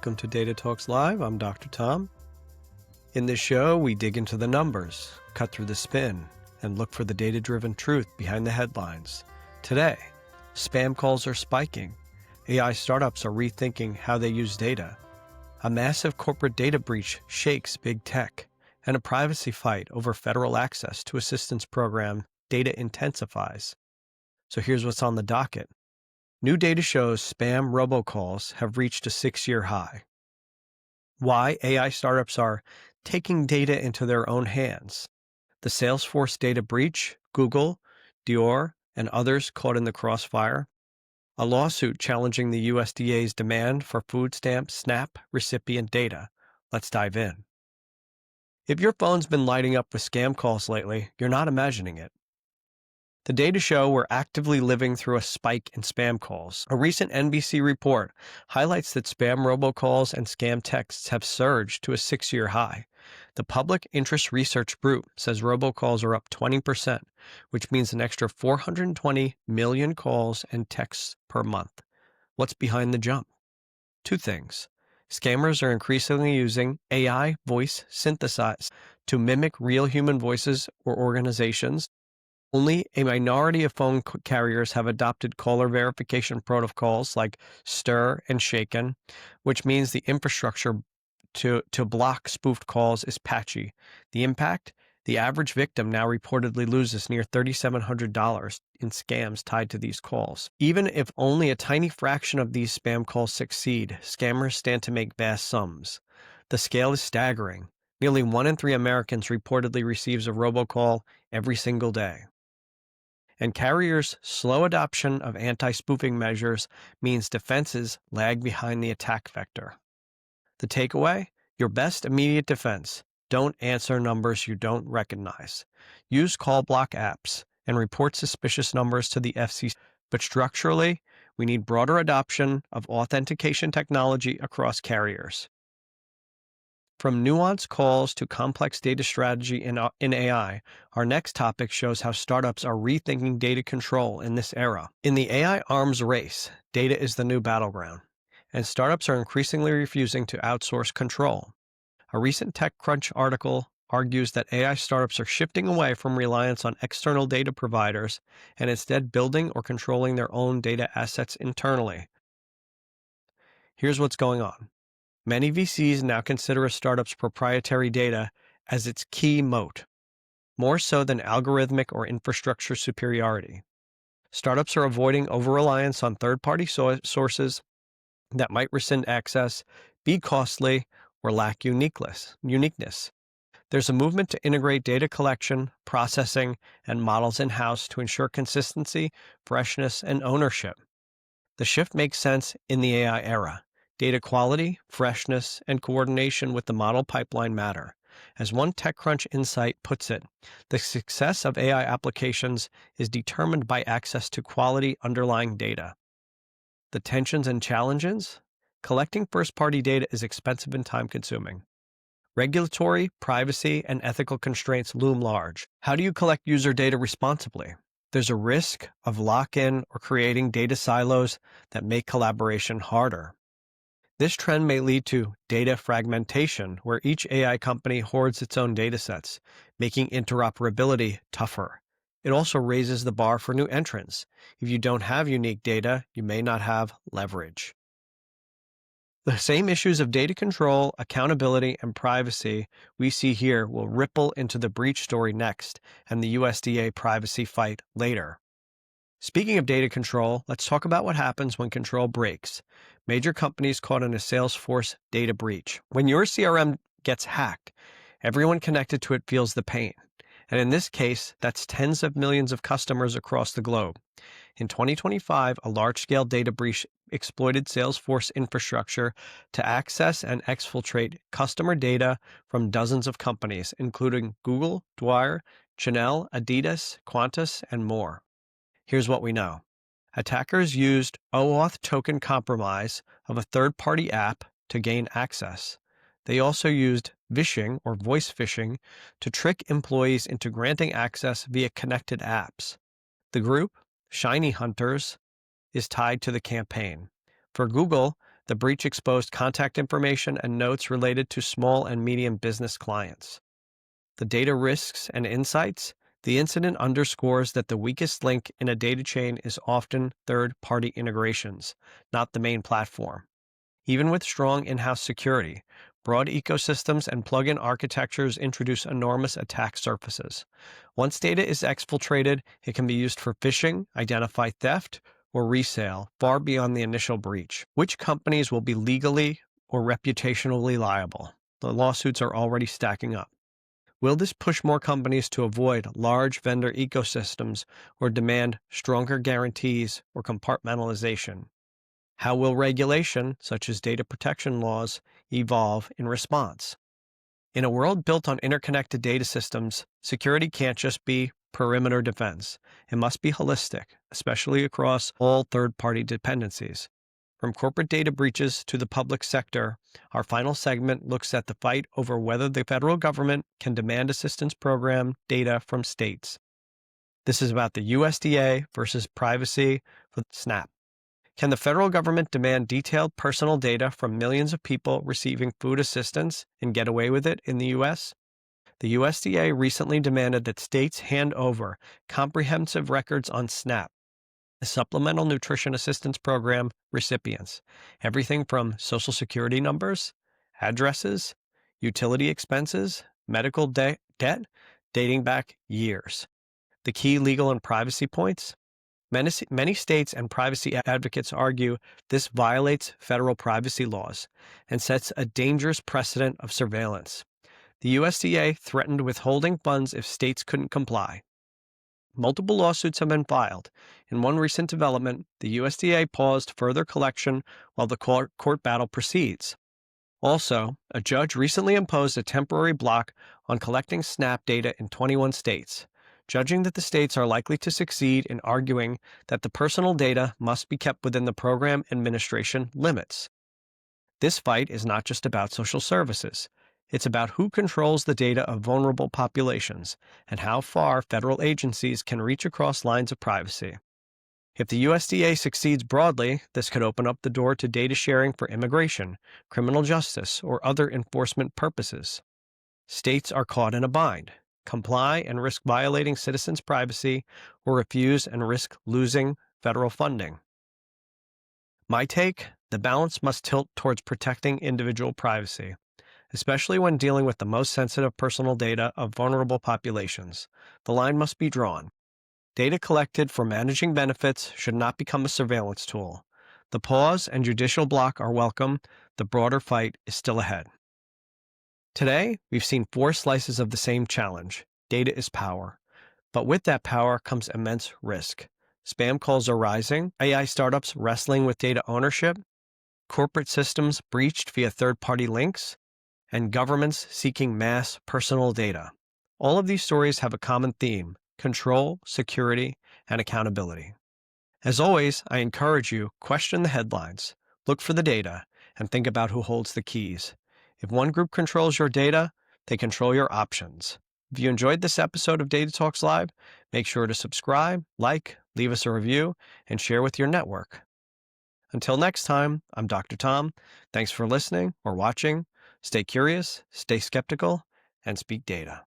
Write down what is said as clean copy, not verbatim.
Welcome to Data Talks Live. I'm Dr. Tom. In this show, we dig into the numbers, cut through the spin, and look for the data-driven truth behind the headlines. Today, spam calls are spiking. AI startups are rethinking how they use data. A massive corporate data breach shakes big tech, and a privacy fight over federal access to assistance program data intensifies. So here's what's on the docket. New data shows spam robocalls have reached a 6-year high. Why AI startups are taking data into their own hands. The Salesforce data breach, Google, Dior, and others caught in the crossfire. A lawsuit challenging the USDA's demand for food stamp SNAP recipient data. Let's dive in. If your phone's been lighting up with scam calls lately, you're not imagining it. The data show we're actively living through a spike in spam calls. A recent NBC report highlights that spam robocalls and scam texts have surged to a 6-year high. The Public Interest Research Group says robocalls are up 20%, which means an extra 420 million calls and texts per month. What's behind the jump? Two things. Scammers are increasingly using AI voice synthesis to mimic real human voices or organizations. Only a minority of phone carriers have adopted caller verification protocols like Stir and Shaken, which means the infrastructure to block spoofed calls is patchy. The impact? The average victim now reportedly loses near $3,700 in scams tied to these calls. Even if only a tiny fraction of these spam calls succeed, scammers stand to make vast sums. The scale is staggering. Nearly 1 in 3 Americans reportedly receives a robocall every single day. And carriers' slow adoption of anti-spoofing measures means defenses lag behind the attack vector. The takeaway? Your best immediate defense. Don't answer numbers you don't recognize. Use call block apps and report suspicious numbers to the FCC. But structurally, we need broader adoption of authentication technology across carriers. From nuanced calls to complex data strategy in AI, our next topic shows how startups are rethinking data control in this era. In the AI arms race, data is the new battleground, and startups are increasingly refusing to outsource control. A recent TechCrunch article argues that AI startups are shifting away from reliance on external data providers and instead building or controlling their own data assets internally. Here's what's going on. Many VCs now consider a startup's proprietary data as its key moat, more so than algorithmic or infrastructure superiority. Startups are avoiding over-reliance on third-party sources that might rescind access, be costly, or lack uniqueness. There's a movement to integrate data collection, processing, and models in-house to ensure consistency, freshness, and ownership. The shift makes sense in the AI era. Data quality, freshness, and coordination with the model pipeline matter. As one TechCrunch insight puts it, the success of AI applications is determined by access to quality underlying data. The tensions and challenges? Collecting first-party data is expensive and time-consuming. Regulatory, privacy, and ethical constraints loom large. How do you collect user data responsibly? There's a risk of lock-in or creating data silos that make collaboration harder. This trend may lead to data fragmentation, where each AI company hoards its own datasets, making interoperability tougher. It also raises the bar for new entrants. If you don't have unique data, you may not have leverage. The same issues of data control, accountability, and privacy we see here will ripple into the breach story next and the USDA privacy fight later. Speaking of data control, let's talk about what happens when control breaks. Major companies caught in a Salesforce data breach. When your CRM gets hacked, everyone connected to it feels the pain. And in this case, that's tens of millions of customers across the globe. In 2025, a large-scale data breach exploited Salesforce infrastructure to access and exfiltrate customer data from dozens of companies, including Google, Dwyer, Chanel, Adidas, Qantas, and more. Here's what we know. Attackers used OAuth token compromise of a third-party app to gain access. They also used vishing or voice phishing to trick employees into granting access via connected apps. The group, Shiny Hunters, is tied to the campaign. For Google, The breach exposed contact information and notes related to small and medium business clients. The data risks and insights. The incident underscores that the weakest link in a data chain is often third-party integrations, not the main platform. Even with strong in-house security, broad ecosystems and plug-in architectures introduce enormous attack surfaces. Once data is exfiltrated, it can be used for phishing, identify theft, or resale far beyond the initial breach. Which companies will be legally or reputationally liable? The lawsuits are already stacking up. Will this push more companies to avoid large vendor ecosystems or demand stronger guarantees or compartmentalization? How will regulation, such as data protection laws, evolve in response? In a world built on interconnected data systems, security can't just be perimeter defense. It must be holistic, especially across all third-party dependencies. From corporate data breaches to the public sector, our final segment looks at the fight over whether the federal government can demand assistance program data from states. This is about the USDA versus privacy for SNAP. Can the federal government demand detailed personal data from millions of people receiving food assistance and get away with it in the U.S.? The USDA recently demanded that states hand over comprehensive records on SNAP, the Supplemental Nutrition Assistance Program recipients, everything from Social Security numbers, addresses, utility expenses, medical debt, dating back years. The key legal and privacy points. Many states and privacy advocates argue this violates federal privacy laws and sets a dangerous precedent of surveillance. The USDA threatened withholding funds if states couldn't comply. Multiple lawsuits have been filed. In one recent development, the USDA paused further collection while the court battle proceeds. Also, a judge recently imposed a temporary block on collecting SNAP data in 21 states, judging that the states are likely to succeed in arguing that the personal data must be kept within the program administration limits. This fight is not just about social services. It's about who controls the data of vulnerable populations and how far federal agencies can reach across lines of privacy. If the USDA succeeds broadly, this could open up the door to data sharing for immigration, criminal justice, or other enforcement purposes. States are caught in a bind. Comply and risk violating citizens' privacy, or refuse and risk losing federal funding. My take: the balance must tilt towards protecting individual privacy, especially when dealing with the most sensitive personal data of vulnerable populations. The line must be drawn. Data collected for managing benefits should not become a surveillance tool. The pause and judicial block are welcome. The broader fight is still ahead. Today, we've seen 4 slices of the same challenge. Data is power. But with that power comes immense risk. Spam calls are rising, AI startups wrestling with data ownership, corporate systems breached via third-party links, and governments seeking mass personal data. All of these stories have a common theme: control, security, and accountability. As always, I encourage you, question the headlines, look for the data, and think about who holds the keys. If one group controls your data, they control your options. If you enjoyed this episode of Data Talks Live, make sure to subscribe, like, leave us a review, and share with your network. Until next time, I'm Dr. Tom. Thanks for listening or watching. Stay curious, stay skeptical, and speak data.